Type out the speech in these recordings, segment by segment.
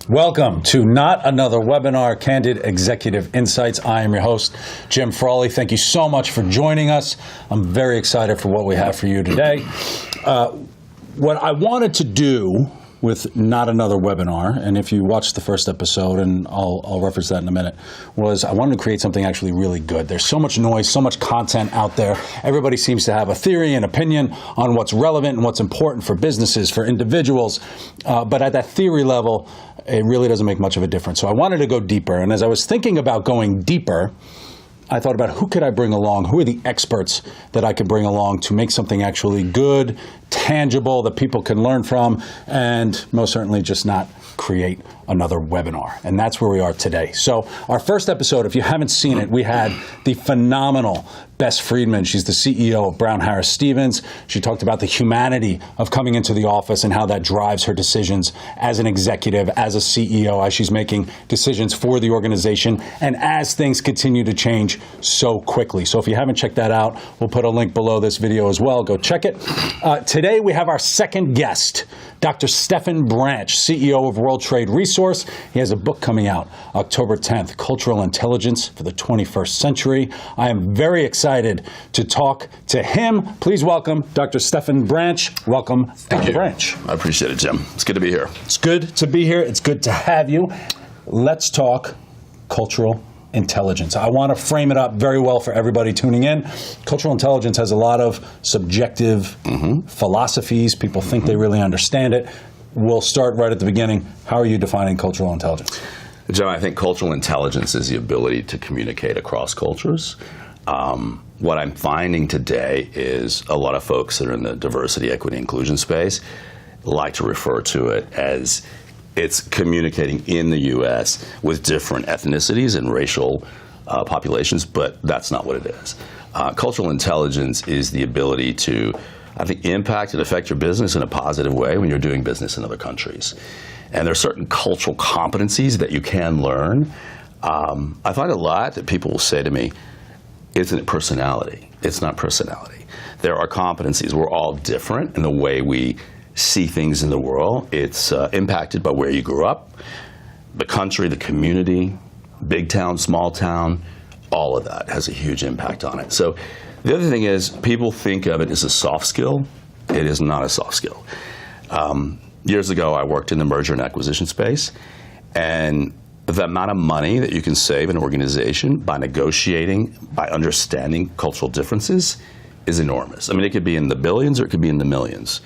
Welcome to not another webinar, Candid Executive Insights. I am your host, Jim Frawley. Thank you so much for joining us. I'm very excited for what we have for you today. What I wanted to do with not another webinar, and if you watched the first episode, and I'll reference that in a minute, was I wanted to create something actually really good. There's so much noise, so much content out there. Everybody seems to have a theory and opinion on what's relevant and what's important for businesses, for individuals, but at that theory level, it really doesn't make much of a difference. So I wanted to go deeper, and as I was thinking about going deeper, I thought about who could I bring along, who are the experts that I could bring along to make something actually good, tangible, that people can learn from, and most certainly just not create another webinar. And that's where we are today. So our first episode, if you haven't seen it, we had the phenomenal Bess Friedman. She's the CEO of Brown Harris Stevens. She talked about the humanity of coming into the office and how that drives her decisions as an executive, as a CEO, as she's making decisions for the organization, and as things continue to change so quickly. So if you haven't checked that out, we'll put a link below this video as well. Go check it. Today we have our second guest, Dr. Stephan Branch, CEO of World Trade Resource. He has a book coming out October 10th, Cultural Intelligence for the 21st Century. I am very excited to talk to him. Please welcome Dr. Stephan Branch. Welcome, Dr. Branch. I appreciate it, Jim. It's good to be here. It's good to be here. It's good to have you. Let's talk cultural intelligence. I want to frame it up very well for everybody tuning in. Cultural intelligence has a lot of subjective philosophies. People think they really understand it. We'll start right at the beginning. How are you defining cultural intelligence? Jim, I think cultural intelligence is the ability to communicate across cultures. What I'm finding today is a lot of folks that are in the diversity, equity, inclusion space like to refer to it as it's communicating in the U.S. with different ethnicities and racial populations, but that's not what it is. Cultural intelligence is the ability to, I think, impact and affect your business in a positive way when you're doing business in other countries. And there are certain cultural competencies that you can learn. I find a lot that people will say to me, isn't it personality? It's not personality. There are competencies. We're all different in the way we see things in the world. It's impacted by where you grew up, the country, the community, big town, small town, all of that has a huge impact on it. So the other thing is people think of it as a soft skill. It is not a soft skill. Years ago, I worked in the merger and acquisition space, and the amount of money that you can save in an organization by negotiating, by understanding cultural differences is enormous. I mean, it could be in the billions or it could be in the millions.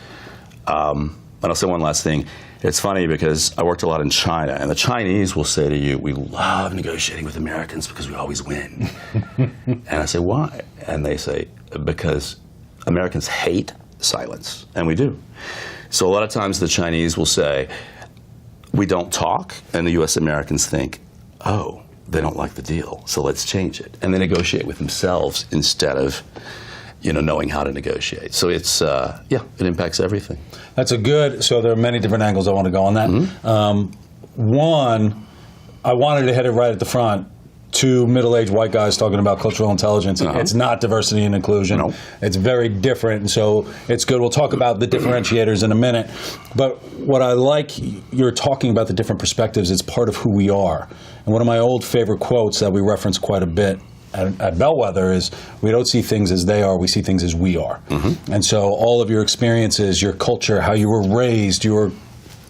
And I'll say one last thing. It's funny because I worked a lot in China, and the Chinese will say to you, we love negotiating with Americans because we always win. And I say, why? And they say, because Americans hate silence, and we do. So a lot of times the Chinese will say, we don't talk, and the U.S. Americans think, oh, they don't like the deal, so let's change it. And they negotiate with themselves instead of knowing how to negotiate. So it's, it impacts everything. That's so there are many different angles I want to go on that. One, I wanted to hit it right at the front. Two middle-aged white guys talking about cultural intelligence. It's not diversity and inclusion. No. It's very different, and so it's good. We'll talk about the differentiators in a minute. But what I like, you're talking about the different perspectives. It's part of who we are. And one of my old favorite quotes that we reference quite a bit at Bellwether is, we don't see things as they are, we see things as we are. And so all of your experiences, your culture, how you were raised, your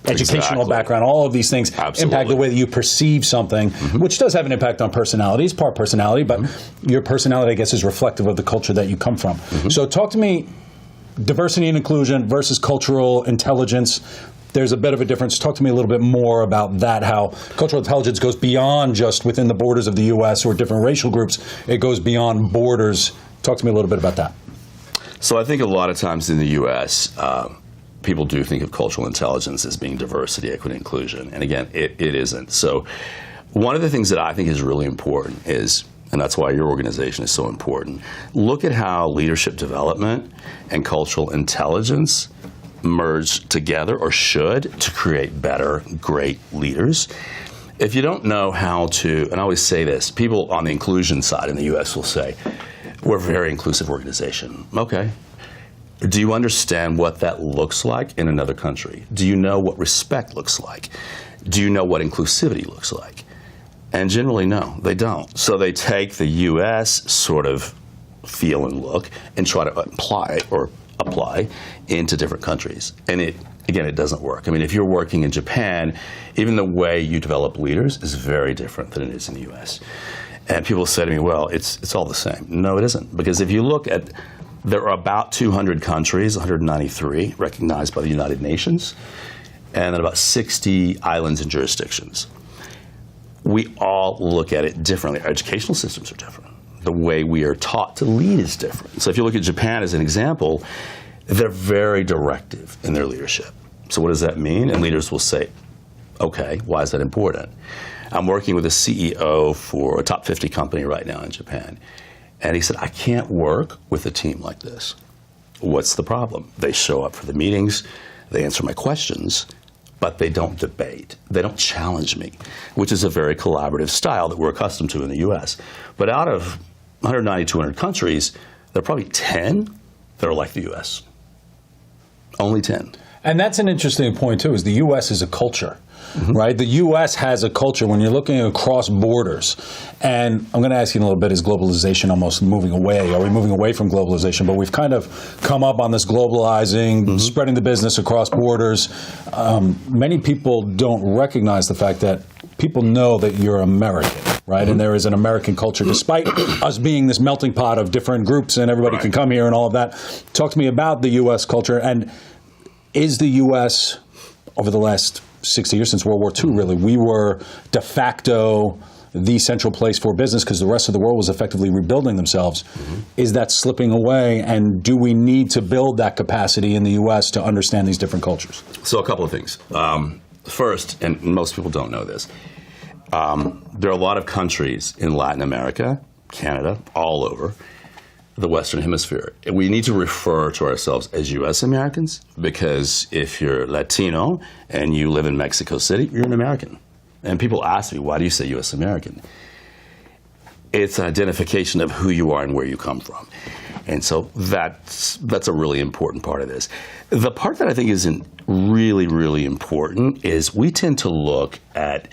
educational background, all of these things impact the way that you perceive something, which does have an impact on personality. It's part personality, but your personality, I guess, is reflective of the culture that you come from. So talk to me, diversity and inclusion versus cultural intelligence. There's a bit of a difference. Talk to me a little bit more about that, how cultural intelligence goes beyond just within the borders of the U.S. or different racial groups. It goes beyond borders. Talk to me a little bit about that. So I think a lot of times in the U.S., people do think of cultural intelligence as being diversity, equity, inclusion. And again, it isn't. So one of the things that I think is really important is, and that's why your organization is so important, look at how leadership development and cultural intelligence merge together, or should, to create better, great leaders. If you don't know how to, and I always say this, people on the inclusion side in the U.S. will say, we're a very inclusive organization. Okay. Do you understand what that looks like in another country? Do you know what respect looks like? Do you know what inclusivity looks like? And generally, no, they don't. So they take the U.S. sort of feel and look and try to apply into different countries. And it doesn't work. I mean, if you're working in Japan, even the way you develop leaders is very different than it is in the U.S. And people say to me, well, it's all the same. No, it isn't. Because if you look at, there are about 200 countries, 193 recognized by the United Nations, and then about 60 islands and jurisdictions. We all look at it differently. Our educational systems are different. The way we are taught to lead is different. So if you look at Japan as an example, they're very directive in their leadership. So what does that mean? And leaders will say, okay, why is that important? I'm working with a CEO for a top 50 company right now in Japan. And he said, I can't work with a team like this. What's the problem? They show up for the meetings, they answer my questions, but they don't debate. They don't challenge me, which is a very collaborative style that we're accustomed to in the US. But out of 190, 200 countries, there are probably 10 that are like the US. Only 10. And that's an interesting point, too, is the U.S. is a culture, right? The U.S. has a culture when you're looking across borders. And I'm going to ask you in a little bit, is globalization almost moving away? Are we moving away from globalization? But we've kind of come up on this globalizing, spreading the business across borders. Many people don't recognize the fact that people know that you're American, right? And there is an American culture, despite us being this melting pot of different groups and everybody can come here and all of that. Talk to me about the U.S. culture. And is the U.S., over the last 60 years, since World War II, really, we were de facto the central place for business because the rest of the world was effectively rebuilding themselves. Is that slipping away, and do we need to build that capacity in the U.S. to understand these different cultures? So a couple of things. First, and most people don't know this, there are a lot of countries in Latin America, Canada, all over the Western Hemisphere. We need to refer to ourselves as U.S. Americans because if you're Latino and you live in Mexico City, you're an American. And people ask me, why do you say U.S. American? It's an identification of who you are and where you come from. And so that's a really important part of this. The part that I think isn't really, really important is we tend to look at,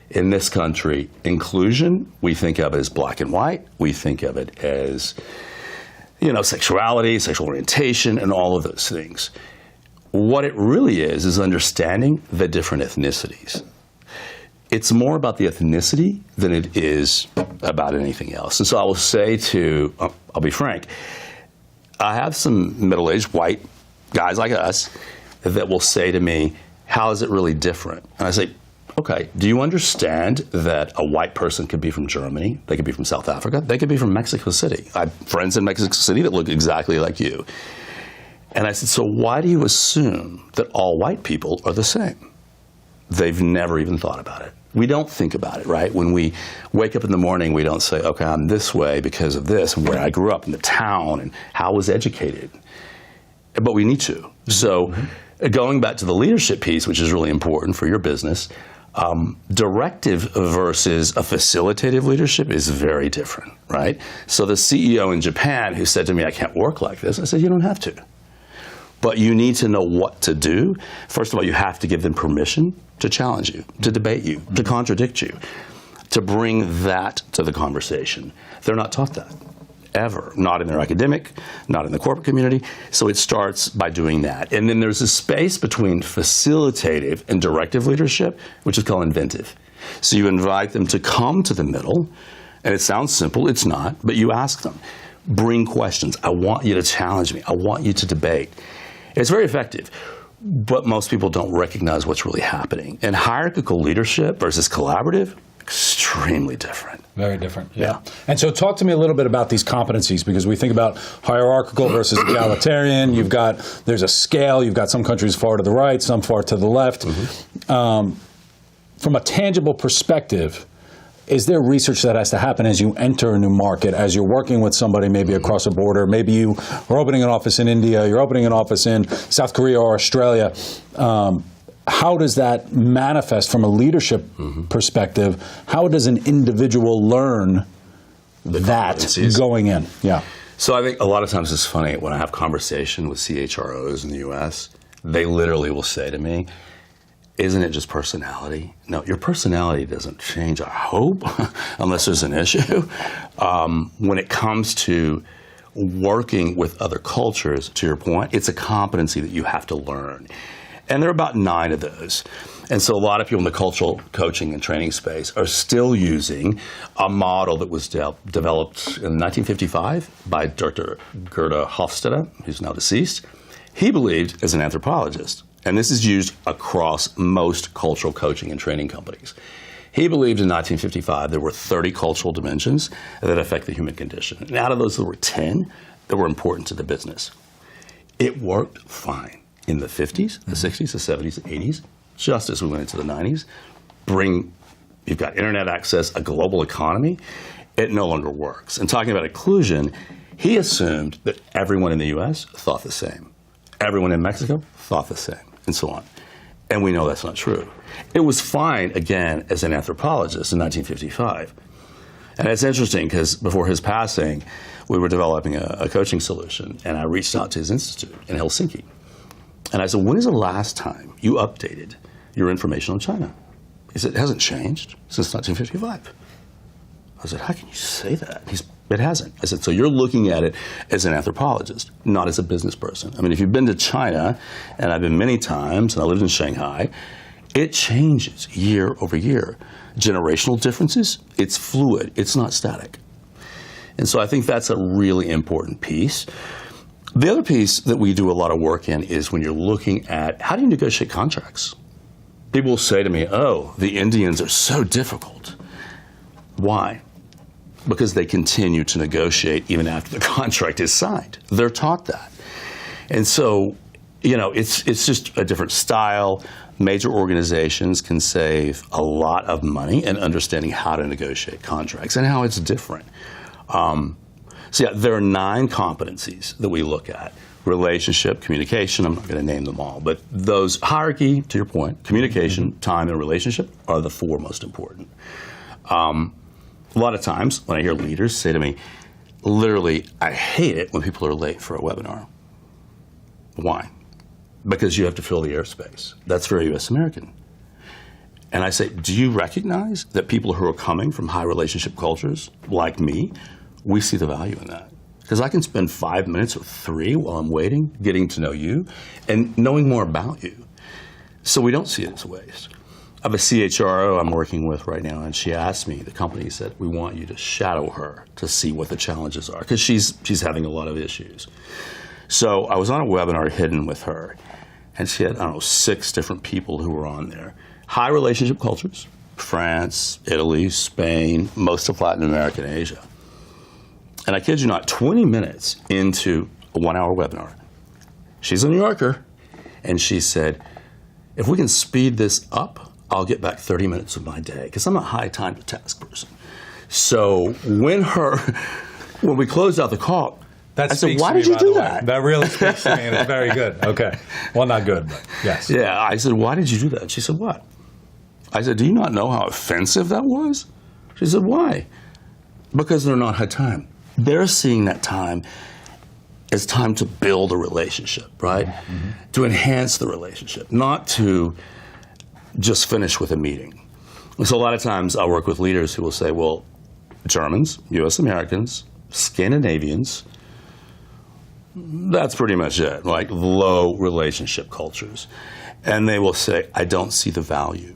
in this country, inclusion. We think of it as black and white. We think of it as sexuality, sexual orientation, and all of those things. What it really is understanding the different ethnicities. It's more about the ethnicity than it is about anything else. And so I will say I'll be frank, I have some middle-aged white guys like us that will say to me, how is it really different? And I say, okay, do you understand that a white person could be from Germany, they could be from South Africa, they could be from Mexico City. I have friends in Mexico City that look exactly like you. And I said, so why do you assume that all white people are the same? They've never even thought about it. We don't think about it, right? When we wake up in the morning, we don't say, okay, I'm this way because of this, and where I grew up, in the town, and how I was educated. But we need to. So going back to the leadership piece, which is really important for your business, directive versus a facilitative leadership is very different, right? So the CEO in Japan who said to me, I can't work like this, I said, you don't have to. But you need to know what to do. First of all, you have to give them permission to challenge you, to debate you, to contradict you, to bring that to the conversation. They're not taught that, ever. Not in their academic, not in the corporate community. So it starts by doing that. And then there's a space between facilitative and directive leadership, which is called inventive. So you invite them to come to the middle, and it sounds simple, it's not, but you ask them, bring questions. I want you to challenge me. I want you to debate. It's very effective, but most people don't recognize what's really happening. And hierarchical leadership versus collaborative, extremely different. Very different, yeah. And so talk to me a little bit about these competencies, because we think about hierarchical versus egalitarian. There's a scale. You've got some countries far to the right, some far to the left. From a tangible perspective, is there research that has to happen as you enter a new market, as you're working with somebody maybe across a border? Maybe you are opening an office in India, you're opening an office in South Korea or Australia. How does that manifest from a leadership perspective? How does an individual learn that going in? Yeah. So I think a lot of times it's funny when I have conversation with CHROs in the U.S., they literally will say to me, isn't it just personality? No, your personality doesn't change, I hope, unless there's an issue. When it comes to working with other cultures, to your point, it's a competency that you have to learn. And there are about 9 of those. And so a lot of people in the cultural coaching and training space are still using a model that was developed in 1955 by Dr. Gerda Hofstede, who's now deceased. He believed, as an anthropologist, and this is used across most cultural coaching and training companies. He believed in 1955 there were 30 cultural dimensions that affect the human condition. And out of those, there were 10 that were important to the business. It worked fine in the 50s, the 60s, the 70s, the 80s, just as we went into the 90s. You've got internet access, a global economy. It no longer works. And talking about inclusion, he assumed that everyone in the US thought the same. Everyone in Mexico thought the same, and so on. And we know that's not true. It was fine, again, as an anthropologist in 1955. And it's interesting because before his passing, we were developing a coaching solution, and I reached out to his institute in Helsinki. And I said, when is the last time you updated your information on China? He said, it hasn't changed since 1955. I said, how can you say that? It hasn't. I said, so you're looking at it as an anthropologist, not as a business person. I mean, if you've been to China, and I've been many times, and I lived in Shanghai, it changes year over year. Generational differences, it's fluid, it's not static. And so I think that's a really important piece. The other piece that we do a lot of work in is when you're looking at how do you negotiate contracts? People will say to me, oh, the Indians are so difficult. Why? Because they continue to negotiate even after the contract is signed. They're taught that. And so, it's just a different style. Major organizations can save a lot of money in understanding how to negotiate contracts and how it's different. There are 9 competencies that we look at. Relationship, communication, I'm not going to name them all, but those hierarchy, to your point, communication, time, and relationship are the 4 most important. A lot of times when I hear leaders say to me, literally, I hate it when people are late for a webinar. Why? Because you have to fill the airspace. That's very US American. And I say, do you recognize that people who are coming from high relationship cultures, like me, we see the value in that? Because I can spend 5 minutes or 3 while I'm waiting, getting to know you, and knowing more about you. So we don't see it as a waste. I have a CHRO I'm working with right now, and she asked me, the company said, we want you to shadow her to see what the challenges are, because she's having a lot of issues. So I was on a webinar hidden with her, and she had, 6 different people who were on there. High relationship cultures, France, Italy, Spain, most of Latin America and Asia. And I kid you not, 20 minutes into a 1-hour webinar, she's a New Yorker, and she said, if we can speed this up, I'll get back 30 minutes of my day, because I'm a high time to task person. So when we closed out the call, I said, why did you do that? That really speaks to me, and it's very good. Okay. Well, not good, but yes. Yeah, I said, why did you do that? And she said, what? I said, do you not know how offensive that was? She said, why? Because they're not high time. They're seeing that time as time to build a relationship, right? Mm-hmm. To enhance the relationship, not to just finish with a meeting. And so a lot of times I work with leaders who will say, well, Germans, US Americans, Scandinavians, that's pretty much it, like low relationship cultures. And they will say, I don't see the value.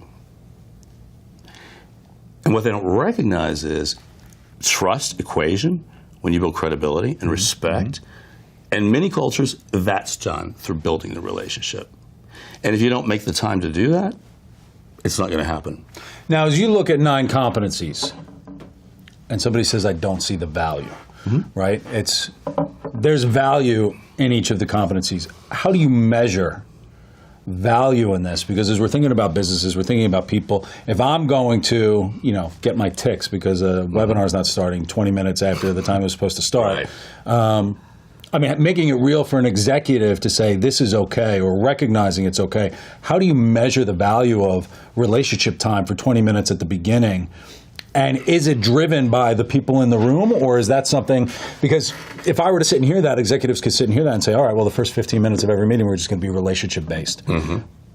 And what they don't recognize is trust equation, when you build credibility and respect. Mm-hmm. In many cultures, that's done through building the relationship. And if you don't make the time to do that, it's not going to happen. Now, as you look at 9 competencies, and somebody says, I don't see the value, right? There's value in each of the competencies. How do you measure value in this? Because as we're thinking about businesses, we're thinking about people. If I'm going to, get my ticks because a webinar is not starting 20 minutes after the time it was supposed to start, right. Making it real for an executive to say this is okay or recognizing it's okay. How do you measure the value of relationship time for 20 minutes at the beginning And is it driven by the people in the room, or is that something, because if I were to sit and hear that, executives could sit and hear that and say, all right, well, the first 15 minutes of every meeting, we're just going to be relationship based.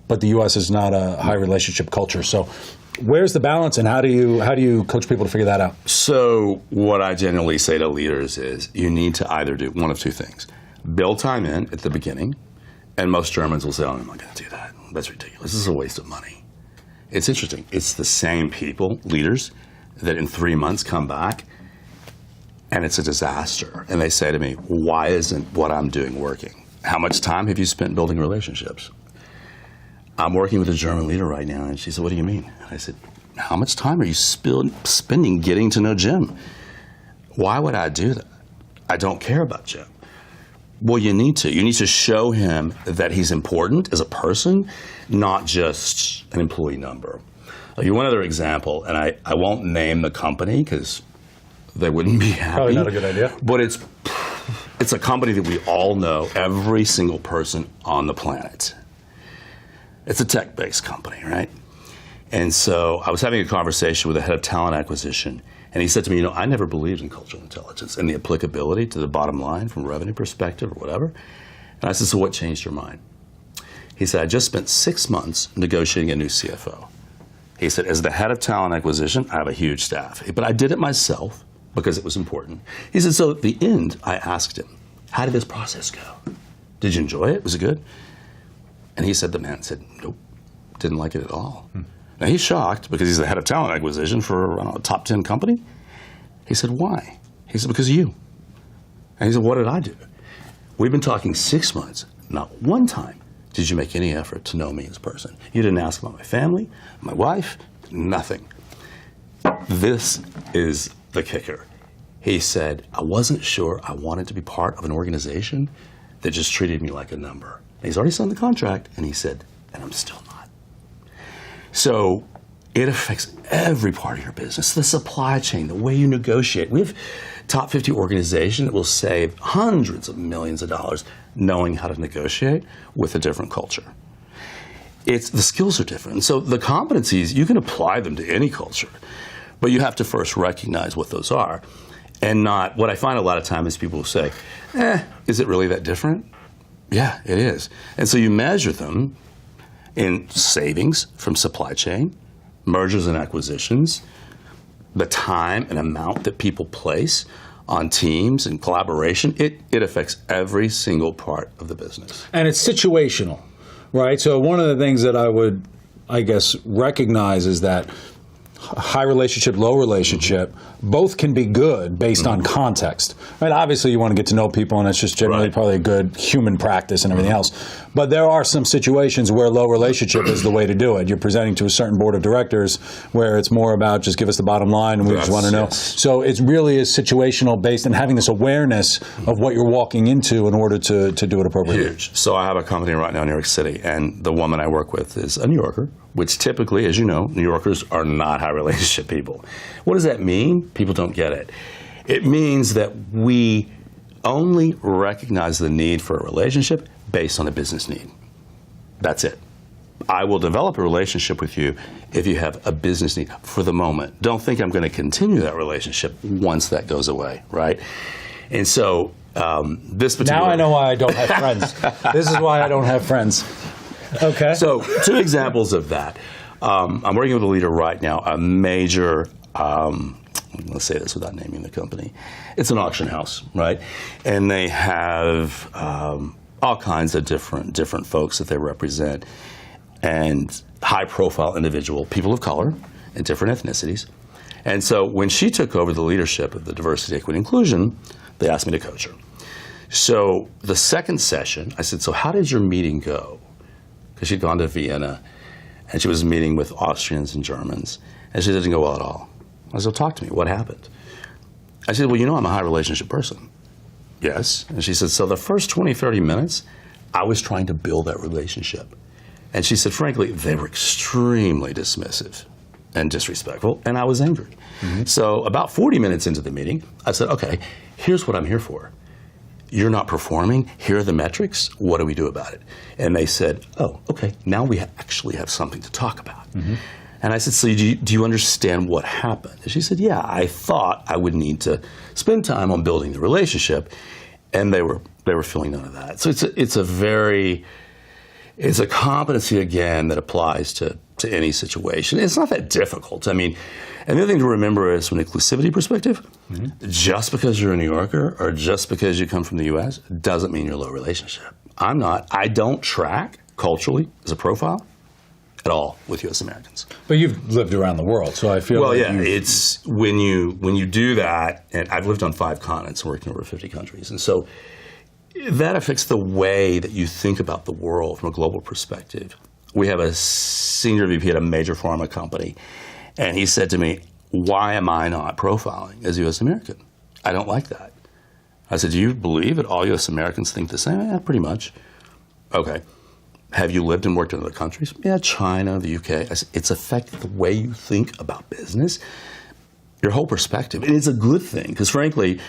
But the U.S. is not a high relationship culture. So where's the balance, and how do you coach people to figure that out? So what I generally say to leaders is you need to either do one of two things. Build time in at the beginning, and most Germans will say, oh, I'm not going to do that. That's ridiculous. This is a waste of money. It's interesting. It's the same people, leaders, that in 3 months come back and it's a disaster. And they say to me, why isn't what I'm doing working? How much time have you spent building relationships? I'm working with a German leader right now, and she said, what do you mean? And I said, how much time are you spending getting to know Jim? Why would I do that? I don't care about Jim. Well, you need to. You need to show him that he's important as a person, not just an employee number. I'll give you one other example, and I won't name the company because they wouldn't be happy. Probably not a good idea. But it's a company that we all know, every single person on the planet. It's a tech-based company, right? And so I was having a conversation with the head of talent acquisition, and he said to me, I never believed in cultural intelligence and the applicability to the bottom line from a revenue perspective or whatever. And I said, so what changed your mind? He said, I just spent 6 months negotiating a new CFO. He said, as the head of talent acquisition, I have a huge staff, but I did it myself because it was important. He said, so at the end, I asked him, how did this process go? Did you enjoy it? Was it good? And he said, the man said, nope, didn't like it at all. Now he's shocked because he's the head of talent acquisition for a top 10 company. He said, why? He said, because of you. And he said, what did I do? We've been talking 6 months, not one time did you make any effort to know me as a person. You didn't ask about my family, my wife, nothing. This is the kicker. He said, I wasn't sure I wanted to be part of an organization that just treated me like a number. And he's already signed the contract, and he said, and I'm still not. So it affects every part of your business, the supply chain, the way you negotiate. We have top 50 organization that will save hundreds of millions of dollars knowing how to negotiate with a different culture. The skills are different. And so the competencies, you can apply them to any culture, but you have to first recognize what those are. And not, what I find a lot of times is people will say, is it really that different? Yeah, it is. And so you measure them in savings from supply chain, mergers and acquisitions, the time and amount that people place on teams and collaboration. It affects every single part of the business. And it's situational, right? So one of the things that I would, I guess, recognize is that high relationship, low relationship, both can be good based on context. Right? Obviously, you want to get to know people, and it's just generally probably a good human practice and everything else. But there are some situations where low relationship is the way to do it. You're presenting to a certain board of directors where it's more about just give us the bottom line and we just want to know. Yes. So it really is situational based, and having this awareness of what you're walking into in order to do it appropriately. Huge. So I have a company right now in New York City, and the woman I work with is a New Yorker, which typically, as you know, New Yorkers are not high relationship people. What does that mean? People don't get it. It means that we only recognize the need for a relationship based on a business need. That's it. I will develop a relationship with you if you have a business need for the moment. Don't think I'm going to continue that relationship once that goes away, right? And so this particular... Now I know why I don't have friends. This is why I don't have friends. Okay. So 2 examples of that. I'm working with a leader right now, a major, let's say this without naming the company. It's an auction house, right? And they have all kinds of different folks that they represent, and high-profile individual, people of color and different ethnicities. And so when she took over the leadership of the diversity, equity, inclusion, they asked me to coach her. So the second session, I said, so how did your meeting go? Because she'd gone to Vienna, and she was meeting with Austrians and Germans, and she didn't go well at all. I said, talk to me. What happened? I said, well, I'm a high relationship person. Yes. And she said, so the first 20, 30 minutes, I was trying to build that relationship. And she said, frankly, they were extremely dismissive and disrespectful, and I was angry. So about 40 minutes into the meeting, I said, okay, here's what I'm here for. You're not performing. Here are the metrics. What do we do about it? And they said, oh, okay, now we actually have something to talk about. And I said, so do you understand what happened? And she said, yeah, I thought I would need to spend time on building the relationship. And they were feeling none of that. So it's a competency, again, that applies to any situation. It's not that difficult. I mean, and the other thing to remember is from an inclusivity perspective, just because you're a New Yorker or just because you come from the U.S. doesn't mean you're low relationship. I don't track culturally as a profile at all with U.S. Americans. But you've lived around the world, so I feel it's when you do that, and I've lived on 5 continents, working over 50 countries, and so that affects the way that you think about the world from a global perspective. We have a senior VP at a major pharma company, and he said to me, why am I not profiling as a U.S. American? I don't like that. I said, do you believe that all U.S. Americans think the same? Yeah, pretty much. Okay. Have you lived and worked in other countries? Yeah, China, the UK. I said, it's affected the way you think about business, your whole perspective. And it's a good thing, because frankly,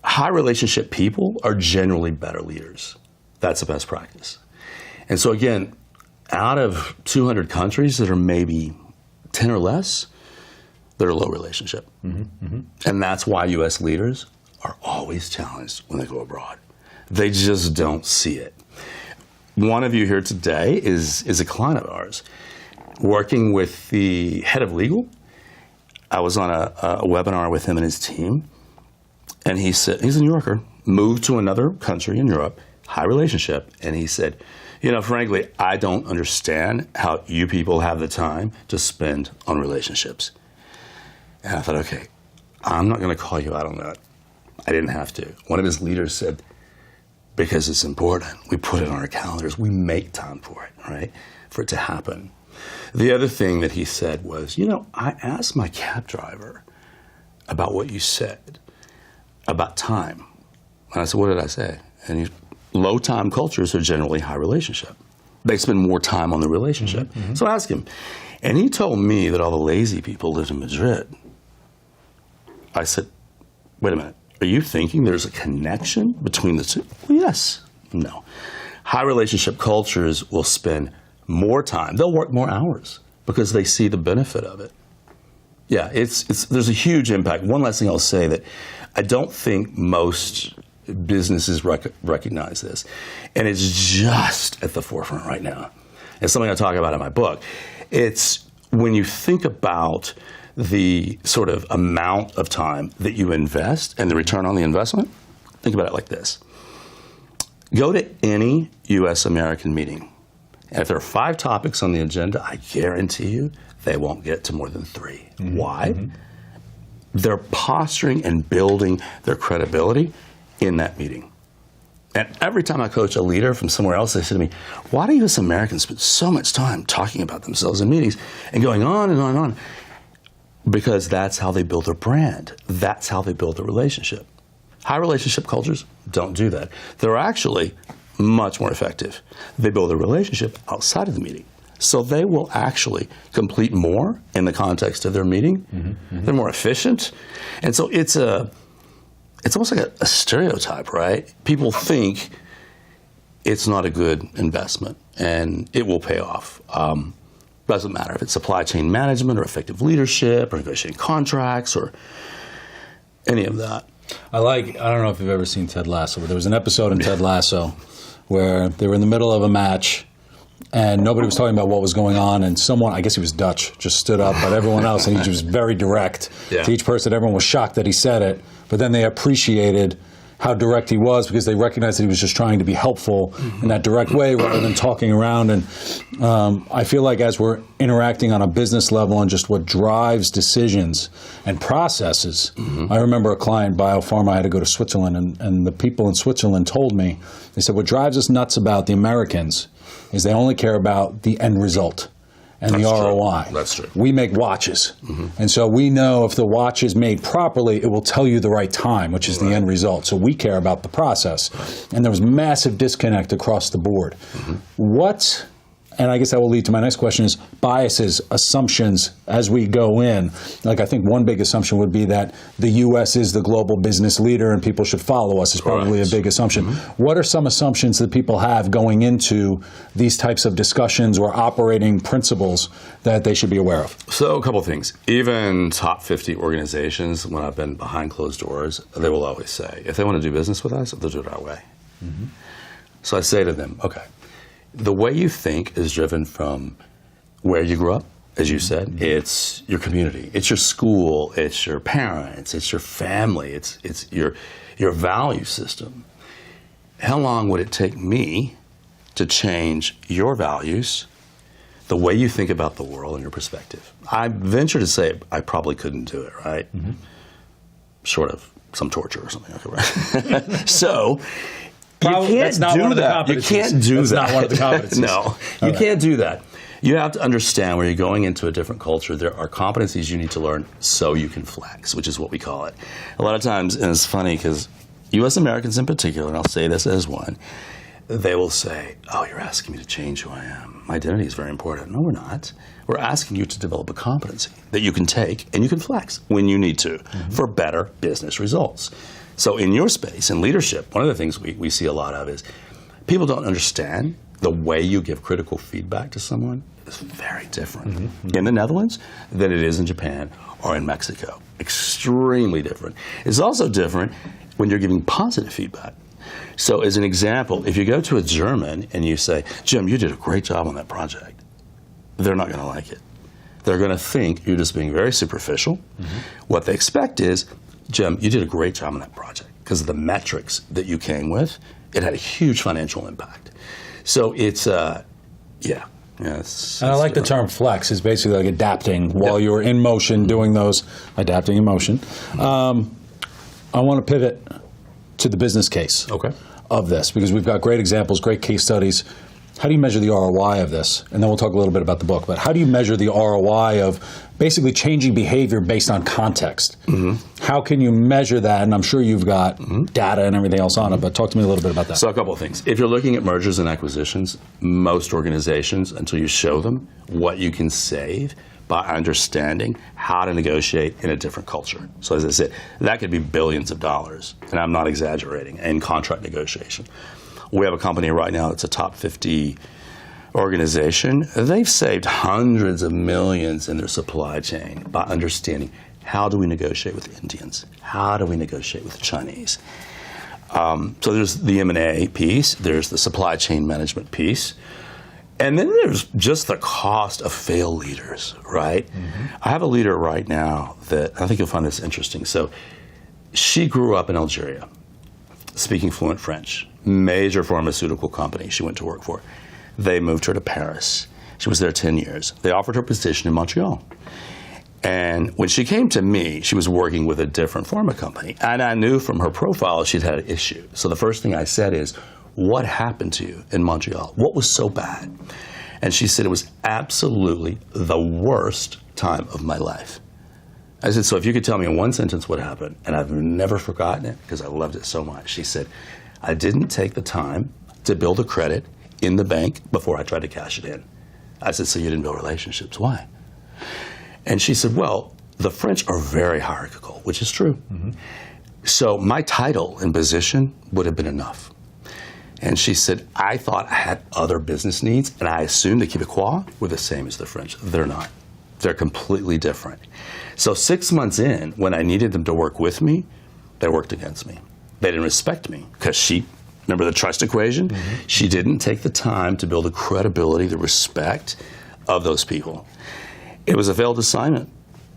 high relationship people are generally better leaders. That's the best practice. And so again, out of 200 countries that are maybe 10 or less, they're low relationship. And that's why U.S. leaders are always challenged when they go abroad. They just don't see it. One of you here today is a client of ours, working with the head of legal. I was on a webinar with him and his team, and he said, he's a New Yorker, moved to another country in Europe, high relationship, and he said, frankly, I don't understand how you people have the time to spend on relationships. And I thought, okay, I'm not going to call you out on that. I didn't have to. One of his leaders said, because it's important. We put it on our calendars. We make time for it, right? For it to happen. The other thing that he said was, I asked my cab driver about what you said about time. And I said, what did I say? And low time cultures are generally high relationship. They spend more time on the relationship. So I asked him, and he told me that all the lazy people lived in Madrid. I said, wait a minute. Are you thinking there's a connection between the two? Well, yes. No. High relationship cultures will spend more time. They'll work more hours because they see the benefit of it. Yeah, there's a huge impact. One last thing I'll say, that I don't think most businesses recognize this, and it's just at the forefront right now. It's something I talk about in my book. It's when you think about the sort of amount of time that you invest and the return on the investment, think about it like this. Go to any U.S. American meeting, and if there are 5 topics on the agenda, I guarantee you they won't get to more than 3. Why? They're posturing and building their credibility in that meeting. And every time I coach a leader from somewhere else, they say to me, why do U.S. Americans spend so much time talking about themselves in meetings and going on and on and on? Because that's how they build their brand. That's how they build their relationship. High relationship cultures don't do that. They're actually much more effective. They build a relationship outside of the meeting. So they will actually complete more in the context of their meeting. They're more efficient. And so it's almost like a stereotype, right? People think it's not a good investment and it will pay off. Doesn't matter if it's supply chain management or effective leadership or negotiating contracts or any of that. I don't know if you've ever seen Ted Lasso, but there was an episode in Ted Lasso where they were in the middle of a match and nobody was talking about what was going on, and someone, I guess he was Dutch, just stood up, but everyone else, and he was very direct to each person. Everyone was shocked that he said it, but then they appreciated how direct he was because they recognized that he was just trying to be helpful in that direct way rather than talking around. And I feel like as we're interacting on a business level and just what drives decisions and processes, I remember a client, biopharma, I had to go to Switzerland, and the people in Switzerland told me, they said, what drives us nuts about the Americans is they only care about the end result and the ROI. That's true. We make watches. And so we know if the watch is made properly, it will tell you the right time, which is the end result. So we care about the process. And there was massive disconnect across the board. And I guess that will lead to my next question is biases, assumptions as we go in. Like I think one big assumption would be that the U.S. is the global business leader and people should follow us is probably a big assumption. What are some assumptions that people have going into these types of discussions or operating principles that they should be aware of? So a couple of things. Even top 50 organizations, when I've been behind closed doors, they will always say, if they want to do business with us, they'll do it our way. So I say to them, okay, the way you think is driven from where you grew up, as you said. It's your community, it's your school, it's your parents, it's your family, it's your value system. How long would it take me to change your values, the way you think about the world and your perspective? I venture to say I probably couldn't do it, right? Short of some torture or something. Okay, right? So you can't do that. You can't do that. That's not one of the competencies. No, you can't do that. You have to understand where you're going into a different culture. There are competencies you need to learn so you can flex, which is what we call it. A lot of times, and it's funny because U.S. Americans in particular, and I'll say this as one, they will say, oh, you're asking me to change who I am. My identity is very important. No, we're not. We're asking you to develop a competency that you can take and you can flex when you need to for better business results. So in your space, in leadership, one of the things we see a lot of is people don't understand the way you give critical feedback to someone is very different in the Netherlands than it is in Japan or in Mexico. Extremely different. It's also different when you're giving positive feedback. So as an example, if you go to a German and you say, Jim, you did a great job on that project, they're not going to like it. They're going to think you're just being very superficial. What they expect is, Jim, you did a great job on that project because of the metrics that you came with. It had a huge financial impact. So it's, it's and I like the term flex. It's basically like adapting while you're in motion, doing those, adapting in motion. I want to pivot to the business case of this because we've got great examples, great case studies. How do you measure the ROI of this? And then we'll talk a little bit about the book. But how do you measure the ROI of basically changing behavior based on context? How can you measure that? And I'm sure you've got data and everything else on it, but talk to me a little bit about that. So a couple of things. If you're looking at mergers and acquisitions, most organizations, until you show them what you can save by understanding how to negotiate in a different culture. So as I said, that could be billions of dollars, and I'm not exaggerating, in contract negotiation. We have a company right now that's a top 50 organization. They've saved hundreds of millions in their supply chain by understanding how do we negotiate with Indians? How do we negotiate with the Chinese? So there's the M&A piece, there's the supply chain management piece, and then there's just the cost of failed leaders, right? I have a leader right now that I think you'll find this interesting. So she grew up in Algeria, speaking fluent French. Major pharmaceutical company she went to work for. They moved her to Paris. She was there 10 years. They offered her a position in Montreal. And when she came to me, she was working with a different pharma company. And I knew from her profile she'd had an issue. So the first thing I said is, what happened to you in Montreal? What was so bad? And she said, it was absolutely the worst time of my life. I said, so if you could tell me in one sentence what happened, and I've never forgotten it because I loved it so much. She said, I didn't take the time to build a credit in the bank before I tried to cash it in. I said, so you didn't build relationships. Why? And she said, well, the French are very hierarchical, which is true. So my title and position would have been enough. And she said, I thought I had other business needs, and I assumed the Québécois were the same as the French. They're not. They're completely different. So 6 months in, when I needed them to work with me, they worked against me. They didn't respect me because remember the trust equation? She didn't take the time to build the credibility, the respect of those people. It was a failed assignment.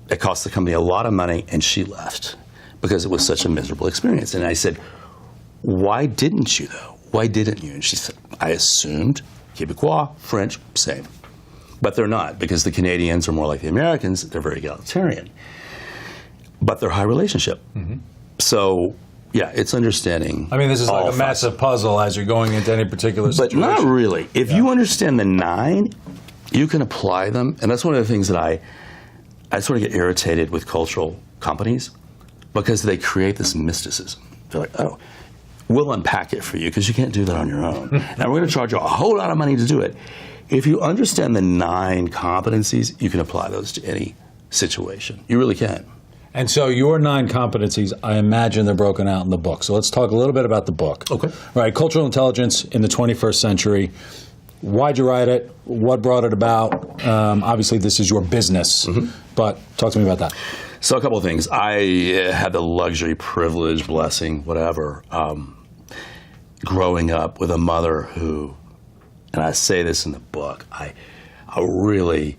It cost the company a lot of money, and she left because it was such a miserable experience. And I said, why didn't you though? Why didn't you? And she said, I assumed Québécois, French, same. But they're not, because the Canadians are more like the Americans. They're very egalitarian. But they're high relationship. So, yeah, it's understanding. I mean, this is like a massive puzzle as you're going into any particular situation. But not really. If you understand the 9, you can apply them. And that's one of the things that I sort of get irritated with cultural companies because they create this mysticism. They're like, oh, we'll unpack it for you because you can't do that on your own. And we're going to charge you a whole lot of money to do it. If you understand the 9 competencies, you can apply those to any situation. You really can. And so your 9 competencies, I imagine they're broken out in the book. So let's talk a little bit about the book. Okay. All right, Cultural Intelligence in the 21st Century. Why'd you write it? What brought it about? Obviously, this is your business, but talk to me about that. So a couple of things. I had the luxury, privilege, blessing, whatever, growing up with a mother who, and I say this in the book, I really,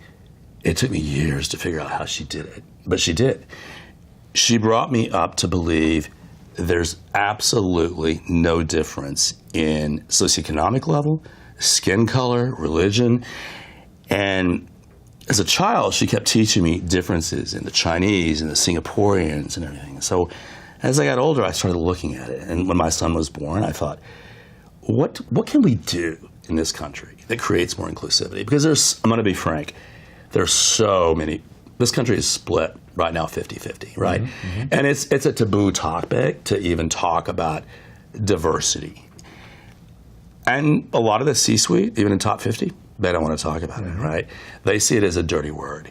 it took me years to figure out how she did it, but she did. She brought me up to believe there's absolutely no difference in socioeconomic level, skin color, religion, and as a child, she kept teaching me differences in the Chinese and the Singaporeans and everything. So as I got older, I started looking at it. And when my son was born, I thought, what can we do in this country that creates more inclusivity? Because I'm going to be frank, there's so many. This country is split right now 50-50, right? And it's a taboo topic to even talk about diversity. And a lot of the C-suite, even in top 50, they don't want to talk about it, right? They see it as a dirty word.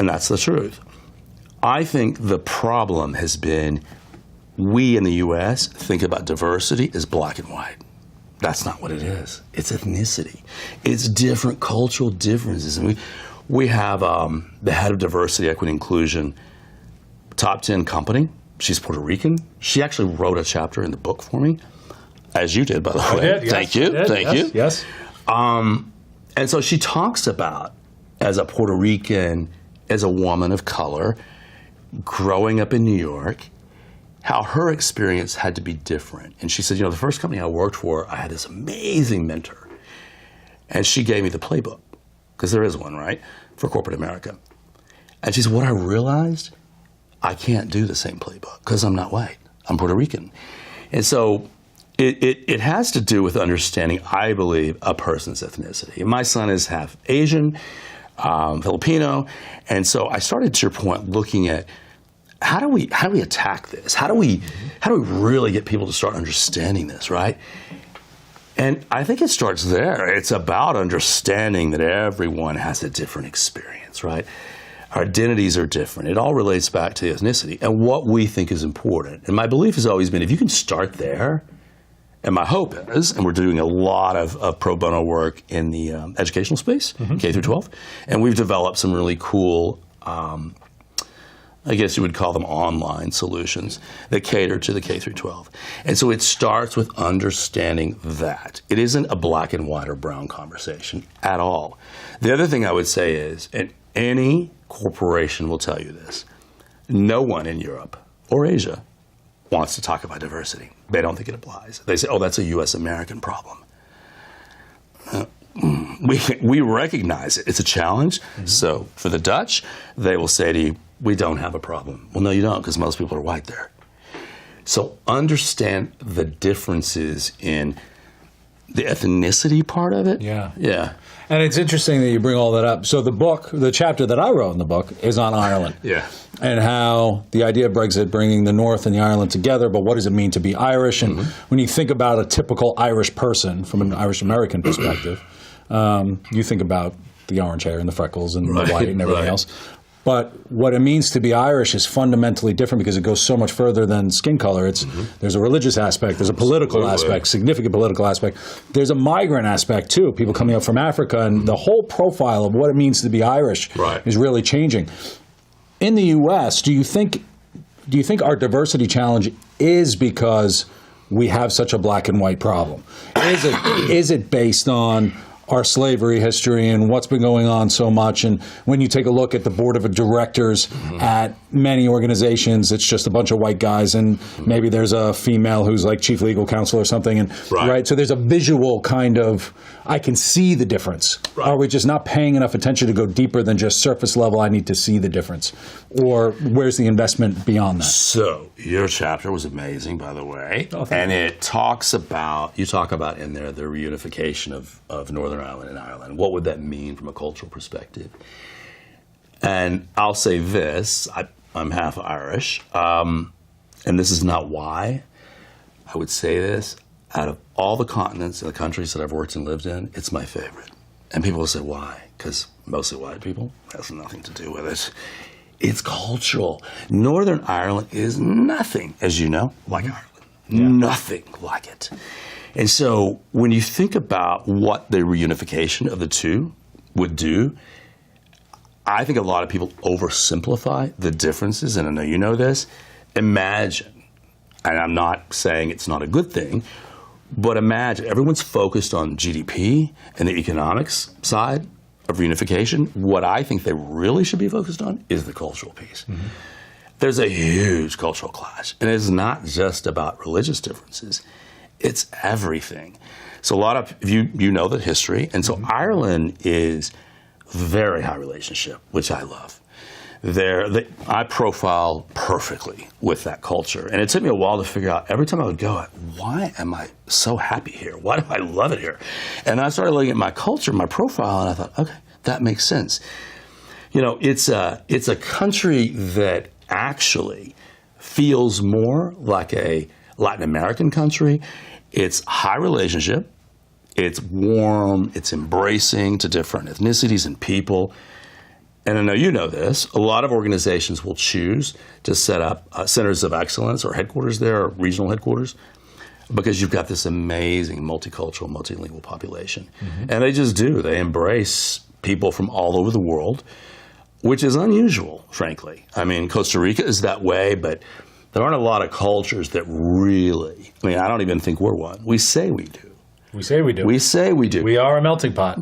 And that's the truth. I think the problem has been we in the U.S. think about diversity as black and white. That's not what it is. It's ethnicity. It's different cultural differences. And we have the head of diversity, equity, inclusion, top 10 company. She's Puerto Rican. She actually wrote a chapter in the book for me, as you did, by the way. I did, yes. Thank you. Thank you. Yes. And so she talks about, as a Puerto Rican, as a woman of color, growing up in New York, how her experience had to be different. And she said, the first company I worked for, I had this amazing mentor. And she gave me the playbook, because there is one, right, for corporate America. And she said, what I realized, I can't do the same playbook, because I'm not white. I'm Puerto Rican. And so it has to do with understanding, I believe, a person's ethnicity. And my son is half Asian, Filipino, and so I started, to your point, looking at how do we attack this? How do we really get people to start understanding this, right? And I think it starts there. It's about understanding that everyone has a different experience, right? Our identities are different. It all relates back to the ethnicity and what we think is important. And my belief has always been, if you can start there, and my hope is, and we're doing a lot of pro bono work in the educational space, K through 12, and we've developed some really cool, I guess you would call them online solutions that cater to the K through 12. And so it starts with understanding that. It isn't a black and white or brown conversation at all. The other thing I would say is, and any corporation will tell you this, no one in Europe or Asia wants to talk about diversity. They don't think it applies. They say, oh, that's a U.S. American problem. We recognize it. It's a challenge. So for the Dutch, they will say to you, we don't have a problem. Well, no, you don't, because most people are white there. So understand the differences in the ethnicity part of it. Yeah. Yeah. And it's interesting that you bring all that up. So the book, the chapter that I wrote in the book is on Ireland. Yeah. And how the idea of Brexit bringing the North and the Ireland together, but what does it mean to be Irish? And when you think about a typical Irish person from an Irish American perspective, you think about the orange hair and the freckles and the white and everything else. But what it means to be Irish is fundamentally different because it goes so much further than skin color. It's there's a religious aspect, there's a political aspect, significant political aspect. There's a migrant aspect too, people coming up from Africa, and the whole profile of what it means to be Irish is really changing. In the U.S., do you think our diversity challenge is because we have such a black and white problem? Is it based on our slavery history and what's been going on so much? And when you take a look at the board of directors at many organizations, it's just a bunch of white guys, and maybe there's a female who's like chief legal counsel or something. And so there's a visual kind of, I can see the difference. Are we just not paying enough attention to go deeper than just surface level, I need to see the difference? Or where's the investment beyond that? So your chapter was amazing, by the way. And it talks about, you talk about in there the reunification of Northern Ireland and Ireland. What would that mean from a cultural perspective? And I'll say this, I'm half Irish, and this is not why I would say this. Out of all the continents and the countries that I've worked and lived in, it's my favorite. And people will say, why? Because mostly white people. Has nothing to do with it. It's cultural. Northern Ireland is nothing, as you know, like Ireland. Yeah. Nothing like it. And so when you think about what the reunification of the two would do, I think a lot of people oversimplify the differences, and I know you know this. Imagine, and I'm not saying it's not a good thing, but imagine everyone's focused on GDP and the economics side of reunification. What I think they really should be focused on is the cultural piece. Mm-hmm. There's a huge cultural clash, and it's not just about religious differences. It's everything. So a lot of you know the history, and so mm-hmm. Ireland is very high relationship, which I love. I profile perfectly with that culture, and it took me a while to figure out. Every time I would go, why am I so happy here? Why do I love it here? And I started looking at my culture, my profile, and I thought, okay, that makes sense. You know, it's a country that actually feels more like a Latin American country. It's high relationship. It's warm. It's embracing to different ethnicities and people. And I know you know this. A lot of organizations will choose to set up centers of excellence or headquarters there, or regional headquarters, because you've got this amazing multicultural, multilingual population. Mm-hmm. And they just do. They embrace people from all over the world, which is unusual, frankly. I mean, Costa Rica is that way, but there aren't a lot of cultures that really, I mean, I don't even think we're one. We say we do. We say we do. We say we do. We are a melting pot.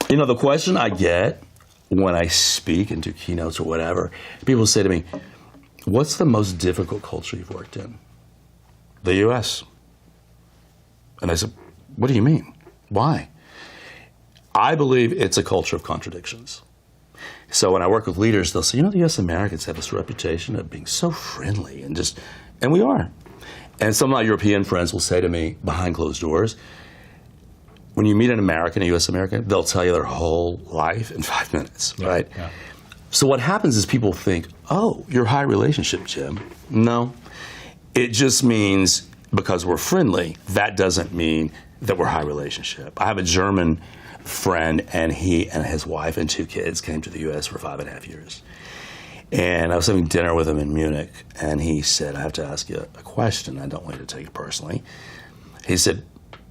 You know, the question I get when I speak and do keynotes or whatever, people say to me, what's the most difficult culture you've worked in? The U.S. And I said, what do you mean? Why? I believe it's a culture of contradictions. So when I work with leaders, they'll say, you know, the U.S. Americans have this reputation of being so friendly and we are. And some of my European friends will say to me behind closed doors, when you meet an American, a U.S. American, they'll tell you their whole life in 5 minutes, right? Yeah. So what happens is people think, oh, you're high relationship, Jim. No. It just means because we're friendly, that doesn't mean that we're high relationship. I have a German friend, and he and his wife and 2 kids came to the U.S. for 5.5 years. And I was having dinner with him in Munich, and he said, I have to ask you a question. I don't want you to take it personally. He said,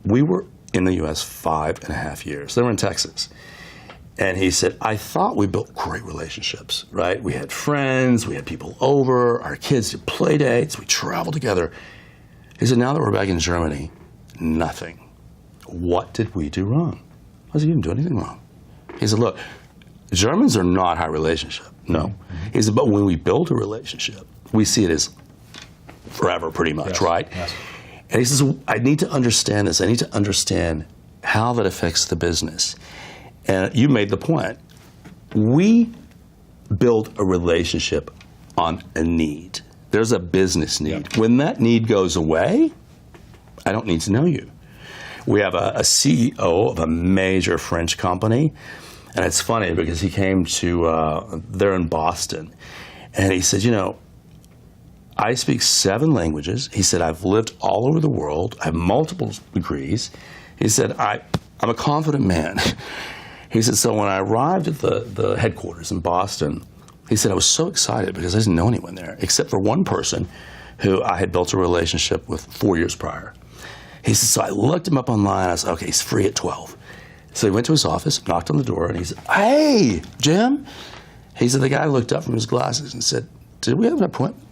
we were in the U.S. 5.5 years. They were in Texas. And he said, I thought we built great relationships, right? We had friends, we had people over, our kids did play dates, we traveled together. He said, now that we're back in Germany, nothing. What did we do wrong? I said, you didn't do anything wrong. He said, look, Germans are not high relationship. No. Mm-hmm. He said, but when we build a relationship, we see it as forever pretty much, yes. Right? Yes. And he says, I need to understand this. I need to understand how that affects the business. And you made the point. We build a relationship on a need. There's a business need. Yep. When that need goes away, I don't need to know you. We have a CEO of a major French company, and it's funny because he came to, they're in Boston, and he said, you know, I speak 7 languages. He said, I've lived all over the world. I have multiple degrees. He said, I'm a confident man. He said, so when I arrived at the headquarters in Boston, he said, I was so excited because I didn't know anyone there, except for one person who I had built a relationship with 4 years prior. He said, so I looked him up online. I said, okay, he's free at 12. So he went to his office, knocked on the door, and he said, hey, Jim. He said, the guy looked up from his glasses and said, did we have an appointment?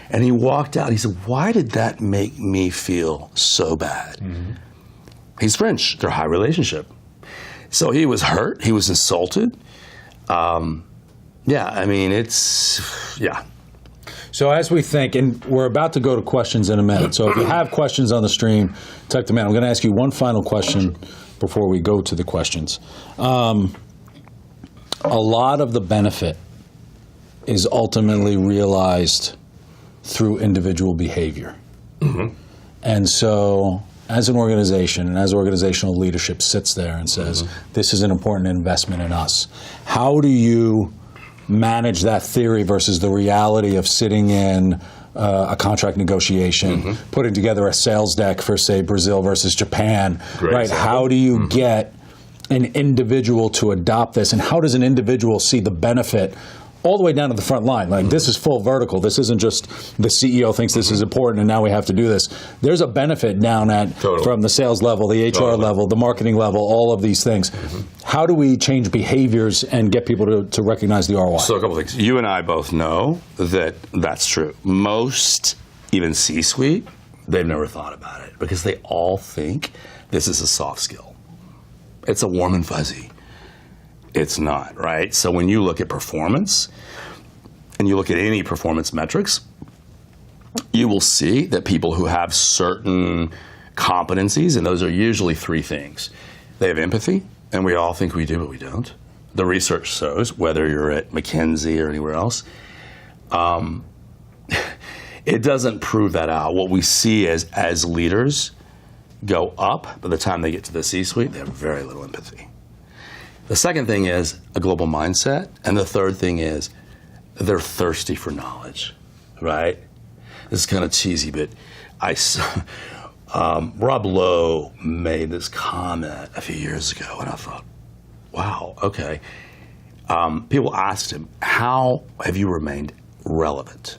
And he walked out. He said, why did that make me feel so bad? Mm-hmm. He's French. They're high relationship. So he was hurt. He was insulted. Yeah, I mean, yeah. So as we think, and we're about to go to questions in a minute. So if you have questions on the stream, type them in. I'm going to ask you one final question before we go to the questions. A lot of the benefit is ultimately realized through individual behavior. Mm-hmm. And so as an organization and as organizational leadership sits there and says, mm-hmm. this is an important investment in us, how do you manage that theory versus the reality of sitting in a contract negotiation, mm-hmm. putting together a sales deck for, say, Brazil versus Japan, Great right? example. How do you mm-hmm. get an individual to adopt this, and how does an individual see the benefit all the way down to the front line? Like, this is full vertical. This isn't just the CEO thinks this is important and now we have to do this. There's a benefit down at from the sales level, the HR level, the marketing level, all of these things. How do we change behaviors and get people to recognize the ROI? So a couple things. You and I both know that that's true. Most, even C-suite, they've never thought about it because they all think this is a soft skill. It's a warm and fuzzy. It's not, right? So when you look at performance and you look at any performance metrics, you will see that people who have certain competencies, and those are usually three things. They have empathy, and we all think we do, but we don't. The research shows, whether you're at McKinsey or anywhere else, it doesn't prove that out. What we see is as leaders go up, by the time they get to the C-suite, they have very little empathy. The second thing is a global mindset, and the third thing is they're thirsty for knowledge, right? This is kind of cheesy, but Rob Lowe made this comment a few years ago, and I thought, wow, okay. People asked him, how have you remained relevant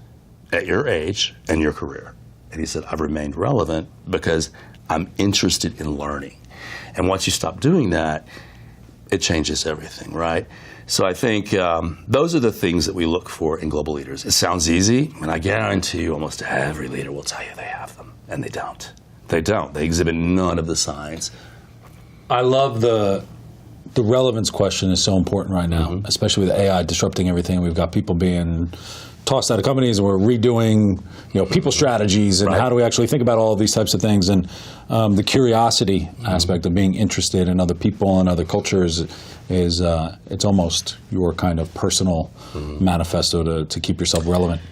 at your age and your career? And he said, I've remained relevant because I'm interested in learning. And once you stop doing that, it changes everything, right? So I think those are the things that we look for in global leaders. It sounds easy, and I guarantee you almost every leader will tell you they have them, and they don't. They don't. They exhibit none of the signs. I love the relevance question is so important right now, especially with AI disrupting everything. We've got people being tossed out of companies, and we're redoing, people strategies, and how do we actually think about all of these types of things, and the curiosity aspect of being interested in other people and other cultures is it's almost your kind of personal manifesto to keep yourself relevant.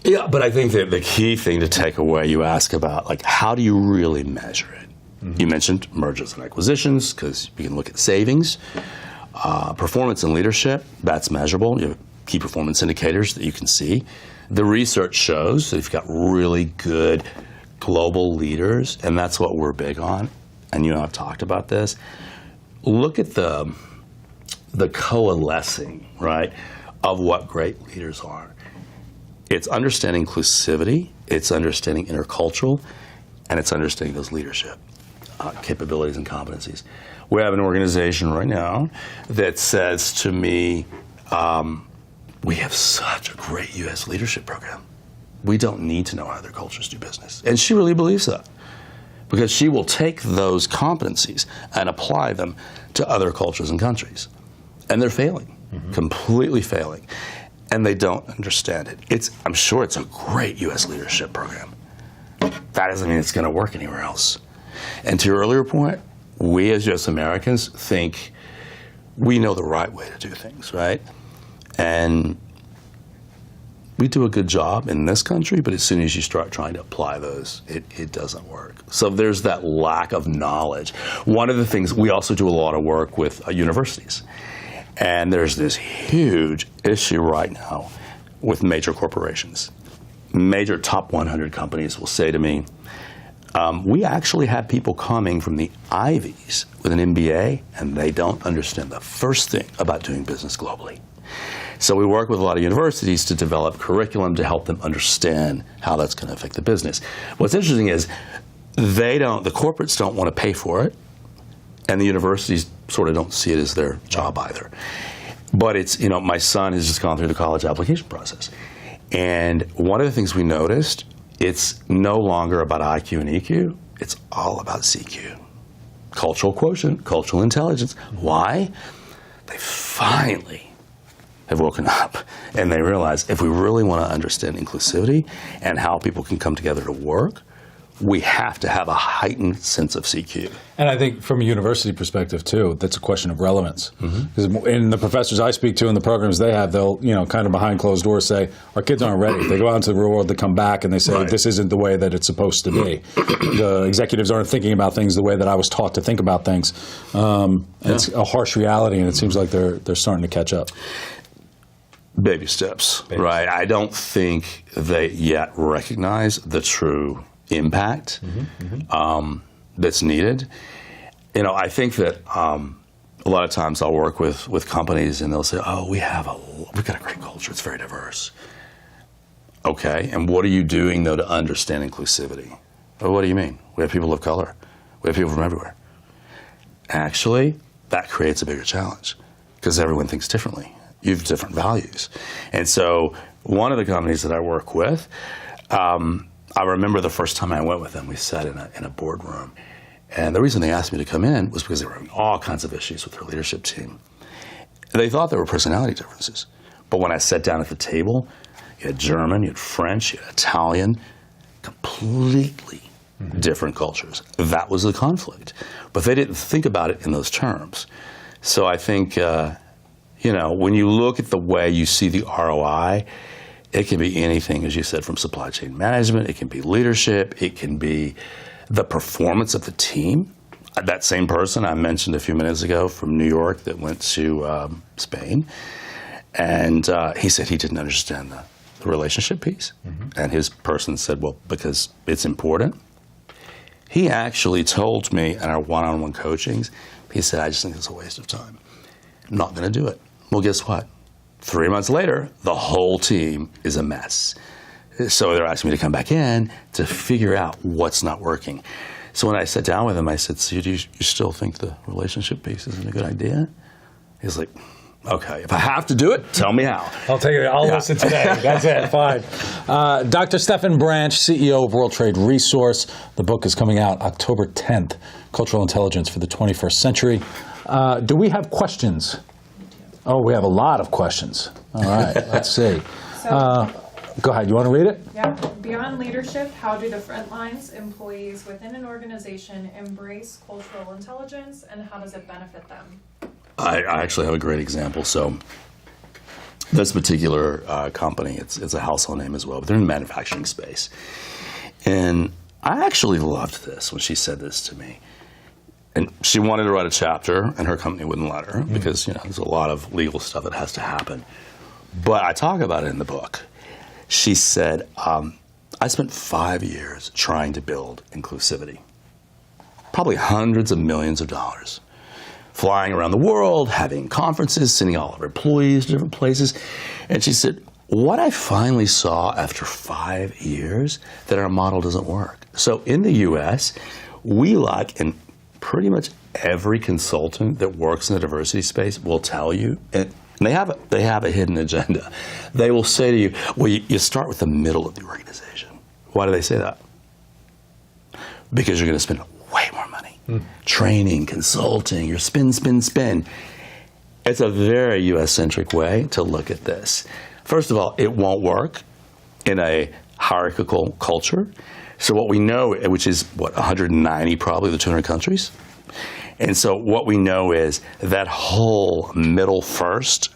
Yeah, but I think that the key thing to take away, you ask about, like, how do you really measure it? You mentioned mergers and acquisitions, because you can look at savings. Performance and leadership, that's measurable. You have key performance indicators that you can see. The research shows that if you've got really good global leaders, and that's what we're big on, and you and I have talked about this, look at the coalescing, right, of what great leaders are. It's understanding inclusivity, it's understanding intercultural, and it's understanding those leadership capabilities and competencies. We have an organization right now that says to me, we have such a great U.S. leadership program. We don't need to know how other cultures do business. And she really believes that, because she will take those competencies and apply them to other cultures and countries. And they're failing, completely failing. And they don't understand it. I'm sure it's a great U.S. leadership program. That doesn't mean it's going to work anywhere else. And to your earlier point, we as U.S. Americans think we know the right way to do things, right? And we do a good job in this country, but as soon as you start trying to apply those, it doesn't work. So there's that lack of knowledge. One of the things, we also do a lot of work with universities. And there's this huge issue right now with major corporations. Major top 100 companies will say to me, we actually have people coming from the Ivies with an MBA, and they don't understand the first thing about doing business globally. So we work with a lot of universities to develop curriculum to help them understand how that's going to affect the business. What's interesting is the corporates don't want to pay for it, and the universities sort of don't see it as their job either. But it's, my son has just gone through the college application process. And one of the things we noticed, it's no longer about IQ and EQ, it's all about CQ. Cultural quotient, cultural intelligence. Why? They finally have woken up and they realize if we really want to understand inclusivity and how people can come together to work, we have to have a heightened sense of CQ. And I think from a university perspective, too, that's a question of relevance. Because in the professors I speak to and the programs they have, they'll, kind of behind closed doors say, our kids aren't ready. They go out into the real world, they come back, and they say, this isn't the way that it's supposed to be. The executives aren't thinking about things the way that I was taught to think about things. It's a harsh reality, and it seems like they're starting to catch up. Baby steps, right? I don't think they yet recognize the true impact that's needed. I think that a lot of times I'll work with companies and they'll say, oh, we've got a great culture. It's very diverse. Okay, and what are you doing, though, to understand inclusivity? Well, what do you mean? We have people of color. We have people from everywhere. Actually, that creates a bigger challenge because everyone thinks differently. You have different values. And so one of the companies that I work with, I remember the first time I went with them, we sat in a boardroom. And the reason they asked me to come in was because they were having all kinds of issues with their leadership team. And they thought there were personality differences. But when I sat down at the table, you had German, you had French, you had Italian, completely different cultures. That was the conflict. But they didn't think about it in those terms. So I think, when you look at the way you see the ROI, it can be anything, as you said, from supply chain management. It can be leadership. It can be the performance of the team. That same person I mentioned a few minutes ago from New York that went to Spain, and he said he didn't understand the relationship piece. And his person said, well, because it's important. He actually told me in our one-on-one coachings, he said, I just think it's a waste of time. I'm not going to do it. Well, guess what? 3 months later, the whole team is a mess. So they're asking me to come back in to figure out what's not working. So when I sat down with him, I said, so do you still think the relationship piece isn't a good idea? He's like, okay, if I have to do it, tell me how. I'll tell you, I'll listen today. That's it, fine. Dr. Stephan Branch, CEO of World Trade Resource. The book is coming out October 10th, Cultural Intelligence for the 21st Century. Do we have questions? Oh, we have a lot of questions. All right, let's see. Go ahead, you want to read it? Yeah. Beyond leadership, how do the front lines employees within an organization embrace cultural intelligence, and how does it benefit them? I actually have a great example. So this particular company, it's a household name as well, but they're in the manufacturing space. And I actually loved this when she said this to me. And she wanted to write a chapter, and her company wouldn't let her because there's a lot of legal stuff that has to happen. But I talk about it in the book. She said, I spent 5 years trying to build inclusivity, probably hundreds of millions of dollars, flying around the world, having conferences, sending all of our employees to different places. And she said, what I finally saw after 5 years, that our model doesn't work. So in the US, we lack, and pretty much every consultant that works in the diversity space will tell you, and they have a hidden agenda. They will say to you, well, you start with the middle of the organization. Why do they say that? Because you're going to spend way more money. Training, consulting, you're spin. It's a very US-centric way to look at this. First of all, it won't work in a hierarchical culture. So what we know, which is 190 probably the 200 countries. And so what we know is that whole middle first,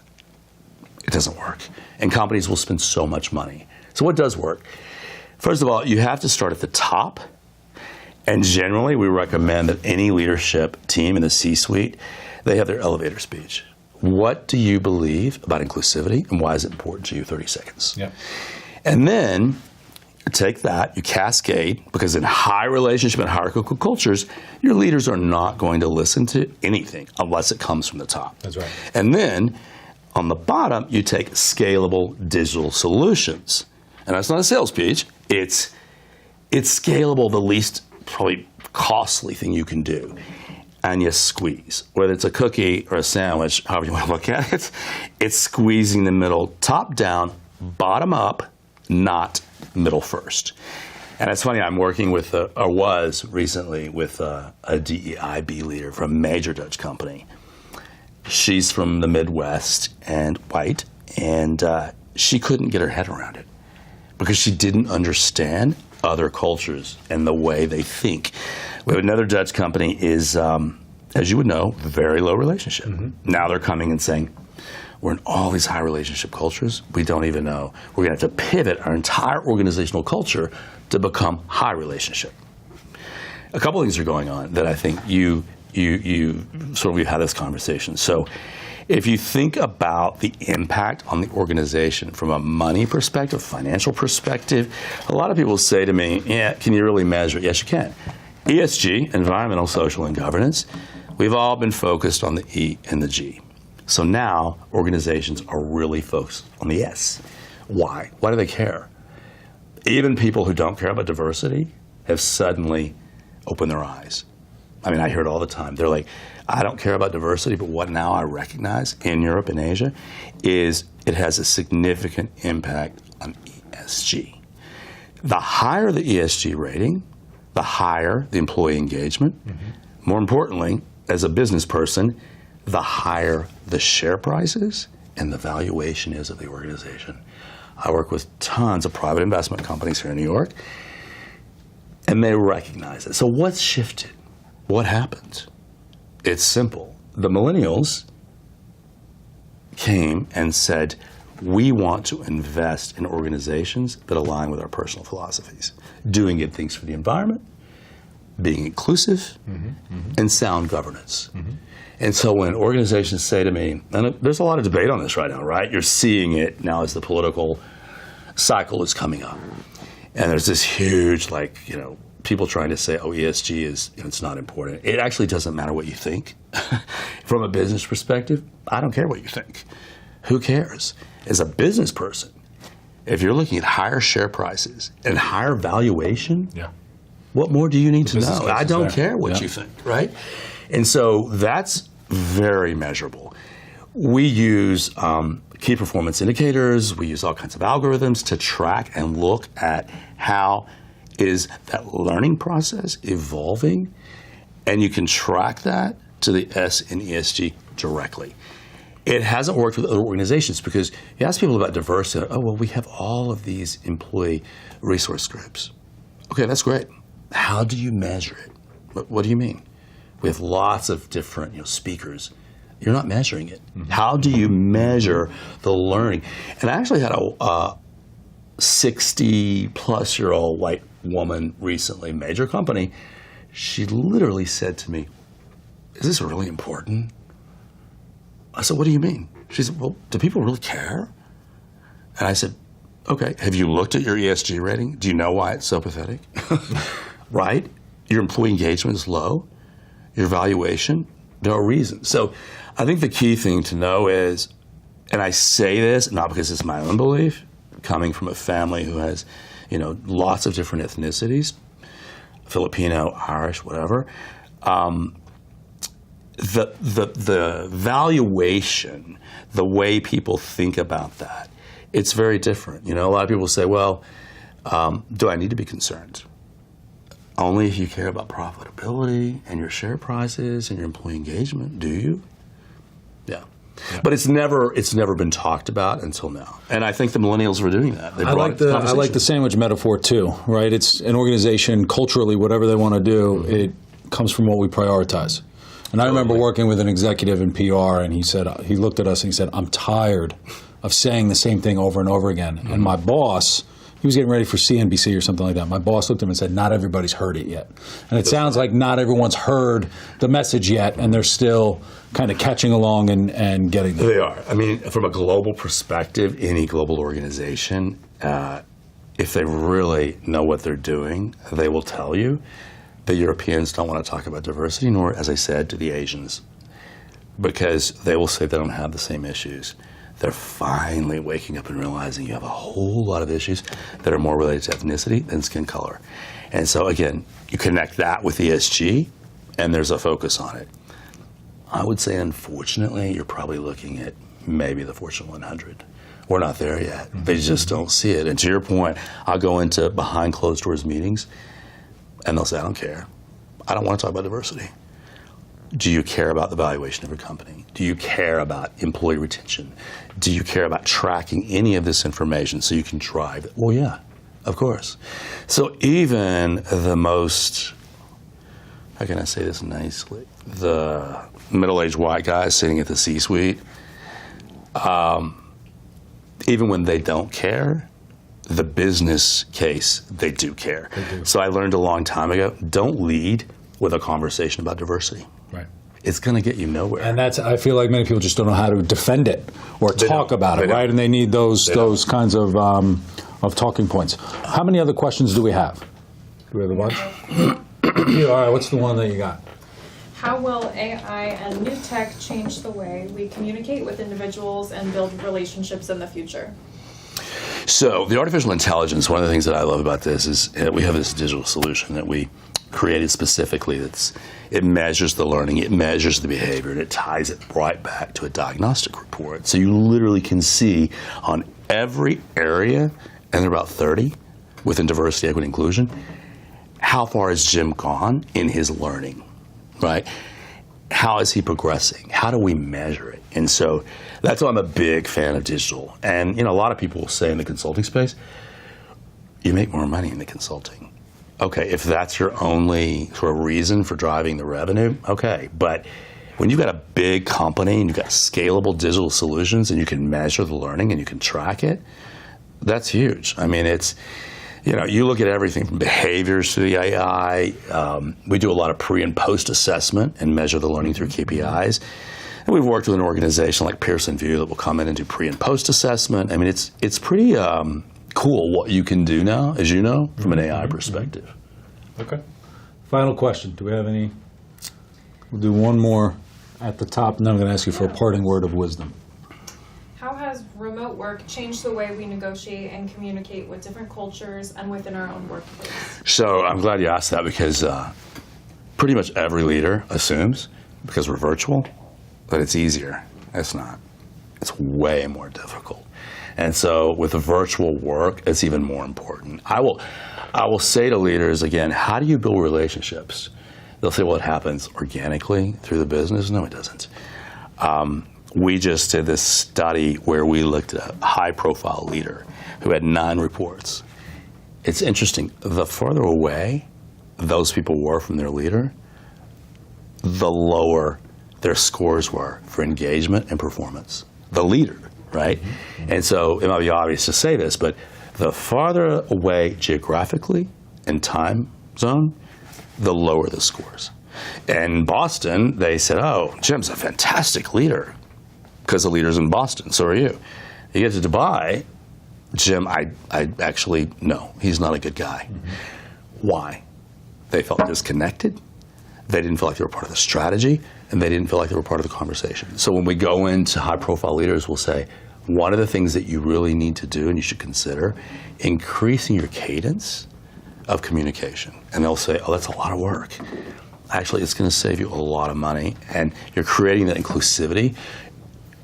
it doesn't work. And companies will spend so much money. So what does work? First of all, you have to start at the top. And generally, we recommend that any leadership team in the C-suite, they have their elevator speech. What do you believe about inclusivity, and why is it important to you? 30 seconds. Yeah. And then take that, you cascade, because in high relationship and hierarchical cultures, your leaders are not going to listen to anything unless it comes from the top. That's right. And then on the bottom, you take scalable digital solutions. And that's not a sales pitch. It's scalable, the least probably costly thing you can do. And you squeeze. Whether it's a cookie or a sandwich, however you want to look at it, it's squeezing the middle top down, bottom up, not middle first. And it's funny, I'm working with, was recently with a DEIB leader from a major Dutch company. She's from the Midwest and white, and she couldn't get her head around it because she didn't understand other cultures and the way they think. We have another Dutch company is, as you would know, very low relationship. Now they're coming and saying, we're in all these high relationship cultures. We don't even know. We're going to have to pivot our entire organizational culture to become high relationship. A couple of things are going on that I think you we've had this conversation. So if you think about the impact on the organization from a money perspective, financial perspective, a lot of people say to me, yeah, can you really measure it? Yes, you can. ESG, environmental, social, and governance, We've all been focused on the E and the G. So now organizations are really focused on the S. Why? Why do they care? Even people who don't care about diversity have suddenly opened their eyes. I mean, I hear it all the time. They're like, I don't care about diversity, but what now I recognize in Europe and Asia is it has a significant impact on ESG. The higher the ESG rating, the higher the employee engagement. More importantly, as a business person, the higher the share prices and the valuation is of the organization. I work with tons of private investment companies here in New York, and they recognize it. So what's shifted? What happened? It's simple. The millennials came and said, we want to invest in organizations that align with our personal philosophies, doing good things for the environment, being inclusive, and sound governance. And so when organizations say to me, and there's a lot of debate on this right now, right? You're seeing it now as the political cycle is coming up. And there's this huge, people trying to say, oh, ESG is, it's not important. It actually doesn't matter what you think. From a business perspective, I don't care what you think. Who cares? As a business person, if you're looking at higher share prices and higher valuation, what more do you need to know? I don't care what you think, right? And so that's very measurable. We use key performance indicators. We use all kinds of algorithms to track and look at how is that learning process evolving, and you can track that to the S in ESG directly. It hasn't worked with other organizations because you ask people about diversity, oh, well, we have all of these employee resource groups. Okay, that's great. How do you measure it? What do you mean? We have lots of different speakers. You're not measuring it. How do you measure the learning? And I actually had a 60-plus-year-old white woman recently, major company. She literally said to me, is this really important? I said, what do you mean? She said, well, do people really care? And I said, okay, have you looked at your ESG rating? Do you know why it's so pathetic? Right? Your employee engagement is low. Your valuation, no reason. So I think the key thing to know is, and I say this not because it's my own belief, coming from a family who has, lots of different ethnicities, Filipino, Irish, whatever, the valuation, the way people think about that, it's very different. A lot of people say, well, do I need to be concerned? Only if you care about profitability and your share prices and your employee engagement, do you? Yeah. But it's never been talked about until now. And I think the millennials were doing that. I like the sandwich metaphor too, right? It's an organization, culturally, whatever they want to do, it comes from what we prioritize. And I remember working with an executive in PR, and he looked at us and he said, I'm tired of saying the same thing over and over again. And my boss, he was getting ready for CNBC or something like that. My boss looked at him and said, not everybody's heard it yet. And it sounds like not everyone's heard the message yet, and they're still kind of catching along and getting there. They are. I mean, from a global perspective, any global organization, if they really know what they're doing, they will tell you. The Europeans don't want to talk about diversity, nor, as I said, do the Asians, because they will say they don't have the same issues. They're finally waking up and realizing you have a whole lot of issues that are more related to ethnicity than skin color. And so, again, you connect that with ESG, and there's a focus on it. I would say, unfortunately, you're probably looking at maybe the Fortune 100. We're not there yet. They just don't see it. And to your point, I'll go into behind closed doors meetings, and they'll say, I don't care. I don't want to talk about diversity. Do you care about the valuation of your company? Do you care about employee retention? Do you care about tracking any of this information so you can drive it? Well, yeah, of course. So even the most, how can I say this nicely, the middle-aged white guys sitting at the C-suite, even when they don't care, the business case, they do care. So I learned a long time ago, don't lead with a conversation about diversity. Right. It's going to get you nowhere. And I feel like many people just don't know how to defend it or talk about it, right? And they need those kinds of talking points. How many other questions do we have? Do we have a bunch? All right, what's the one that you got? how will AI and new tech change the way we communicate with individuals and build relationships in the future? So the artificial intelligence, one of the things that I love about this is we have this digital solution that we created specifically. It measures the learning, it measures the behavior, and it ties it right back to a diagnostic report. So you literally can see on every area, and there are about 30 within diversity, equity, inclusion, how far has Jim gone in his learning, right? How is he progressing? How do we measure it? And so that's why I'm a big fan of digital. And a lot of people will say in the consulting space, you make more money in the consulting. Okay, if that's your only sort of reason for driving the revenue, okay. But when you've got a big company and you've got scalable digital solutions and you can measure the learning and you can track it, that's huge. I mean, it's, you look at everything from behaviors to the AI. We do a lot of pre and post assessment and measure the learning through KPIs. And we've worked with an organization like Pearson VUE that will come in and do pre and post assessment. I mean, it's pretty cool what you can do now, as you know, from an AI perspective. Okay. Final question. Do we have any? We'll do one more at the top, and then I'm going to ask you for a parting word of wisdom. How has remote work changed the way we negotiate and communicate with different cultures and within our own workplace? So I'm glad you asked that because pretty much every leader assumes, because we're virtual, that it's easier. It's not. It's way more difficult. And so with the virtual work, it's even more important. I will say to leaders, again, how do you build relationships? They'll say, well, it happens organically through the business. No, it doesn't. We just did this study where we looked at a high-profile leader who had 9 reports. It's interesting. The further away those people were from their leader, the lower their scores were for engagement and performance. The leader, right? Mm-hmm. And so it might be obvious to say this, but the farther away geographically and time zone, the lower the scores. In Boston, they said, oh, Jim's a fantastic leader because the leader's in Boston. So are you. You get to Dubai, Jim, I actually, no, he's not a good guy. Mm-hmm. Why? They felt disconnected. They didn't feel like they were part of the strategy, and they didn't feel like they were part of the conversation. So when we go into high-profile leaders, we'll say, one of the things that you really need to do, and you should consider, increasing your cadence of communication. And they'll say, oh, that's a lot of work. Actually, it's going to save you a lot of money, and you're creating that inclusivity.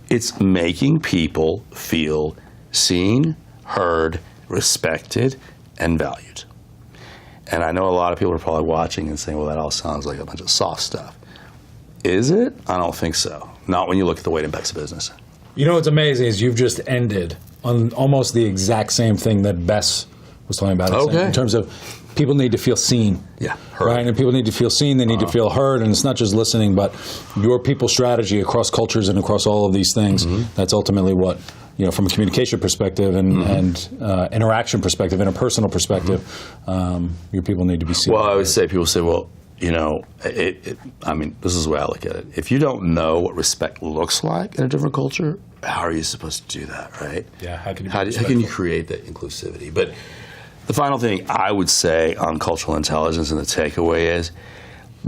It's making people feel seen, heard, respected, and valued. And I know a lot of people are probably watching and saying, well, that all sounds like a bunch of soft stuff. Is it? I don't think so. Not when you look at the way it impacts the business. You know what's amazing is you've just ended on almost the exact same thing that Bess was talking about. Okay. In terms of people need to feel seen. Yeah, heard. Right? And people need to feel seen, they need to feel heard, and it's not just listening, but your people strategy across cultures and across all of these things, that's ultimately what, from a communication perspective and interaction perspective, interpersonal perspective, your people need to be seen. Well, I would say, people say, well, this is the way I look at it. If you don't know what respect looks like in a different culture, how are you supposed to do that, right? Yeah, how can you create that inclusivity? But the final thing I would say on cultural intelligence and the takeaway is,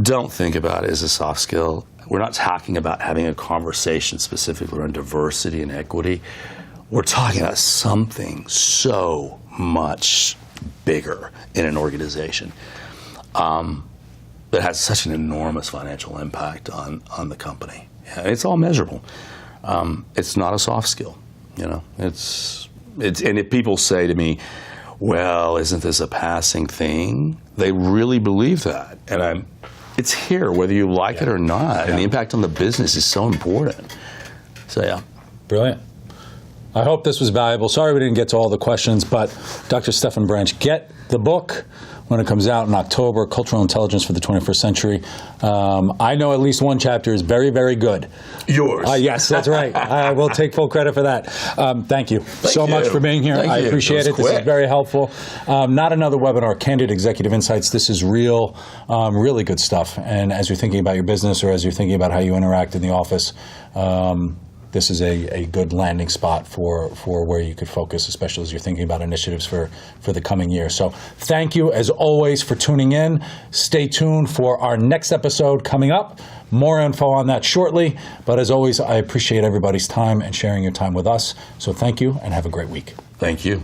don't think about it as a soft skill. We're not talking about having a conversation specifically around diversity and equity. We're talking about something so much bigger in an organization that has such an enormous financial impact on the company. Yeah, it's all measurable. It's not a soft skill. It's and if people say to me, well, isn't this a passing thing? They really believe that. And it's here, whether you like it or not. And the impact on the business is so important. So, yeah. Brilliant. I hope this was valuable. Sorry we didn't get to all the questions, but Dr. Stephan Branch, get the book when it comes out in October, Cultural Intelligence for the 21st Century. I know at least one chapter is very, very good. Yours. Yes, that's right. I will take full credit for that. Thank you so much for being here. I appreciate it. This is very helpful. Not another webinar, Candid Executive Insights. This is real, really good stuff. And as you're thinking about your business or as you're thinking about how you interact in the office, this is a good landing spot for where you could focus, especially as you're thinking about initiatives for the coming year. So thank you, as always, for tuning in. Stay tuned for our next episode coming up. More info on that shortly. But as always, I appreciate everybody's time and sharing your time with us. So thank you, and have a great week. Thank you.